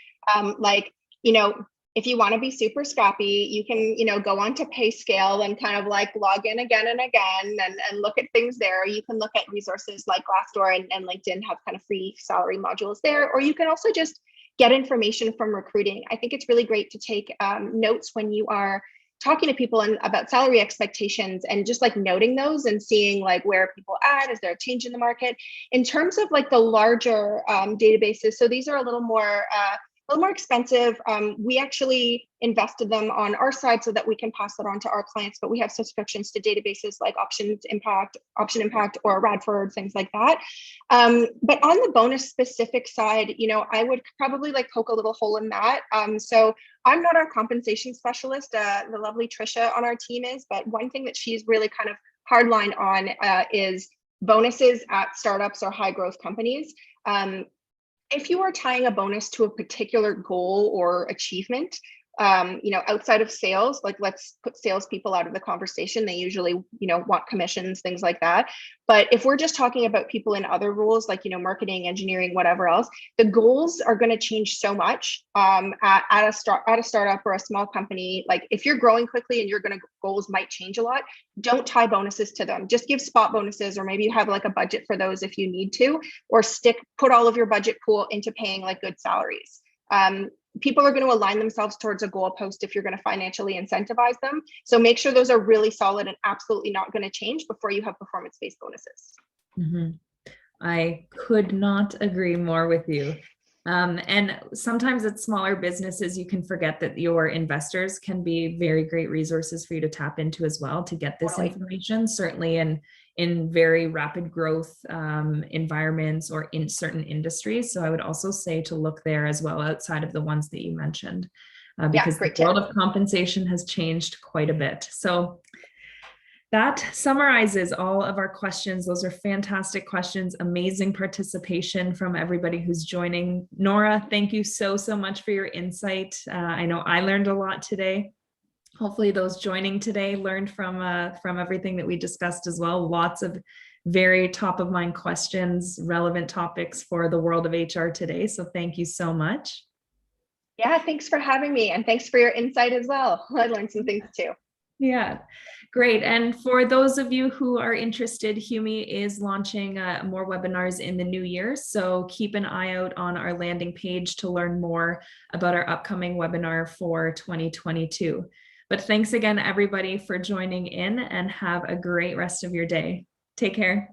Like, you know, if you want to be super scrappy, you can, go on to PayScale and kind of like log in again and again and look at things there. You can look at resources like Glassdoor and LinkedIn have kind of free salary modules there, or you can also just get information from recruiting. I think it's really great to take notes when you are talking to people about salary expectations and just like noting those and seeing like where people at, is there a change in the market? In terms of like the larger databases, so these are a little more expensive. We actually invested them on our side so that we can pass that on to our clients, but we have subscriptions to databases like Option Impact or Radford, things like that. But on the bonus specific side, I would probably like poke a little hole in that. So I'm not our compensation specialist. The lovely Trisha on our team is, but one thing that she's really kind of hardline on is bonuses at startups or high growth companies. If you are tying a bonus to a particular goal or achievement, outside of sales, like let's put salespeople out of the conversation. They usually, want commissions, things like that. But if we're just talking about people in other roles, like, marketing, engineering, whatever else, the goals are going to change so much at a startup or a small company. Like if you're growing quickly and goals might change a lot, don't tie bonuses to them. Just give spot bonuses, or maybe you have like a budget for those if you need to, or put all of your budget pool into paying like good salaries. People are going to align themselves towards a goal post if you're going to financially incentivize them. So make sure those are really solid and absolutely not going to change before you have performance-based bonuses. Mm-hmm. I could not agree more with you. And sometimes at smaller businesses, you can forget that your investors can be very great resources for you to tap into as well to get this information, certainly in very rapid growth environments or in certain industries. So I would also say to look there as well, outside of the ones that you mentioned, because the world of compensation has changed quite a bit. So that summarizes all of our questions. Those are fantastic questions, amazing participation from everybody who's joining. Nora, thank you so much for your insight. I know I learned a lot today. Hopefully those joining today learned from everything that we discussed as well. Lots of very top of mind questions, relevant topics for the world of HR today. So thank you so much. Yeah, thanks for having me. And thanks for your insight as well. I learned some things too. Yeah, great. And for those of you who are interested, Humi is launching more webinars in the new year. So keep an eye out on our landing page to learn more about our upcoming webinar for 2022. But thanks again, everybody, for joining in, and have a great rest of your day. Take care.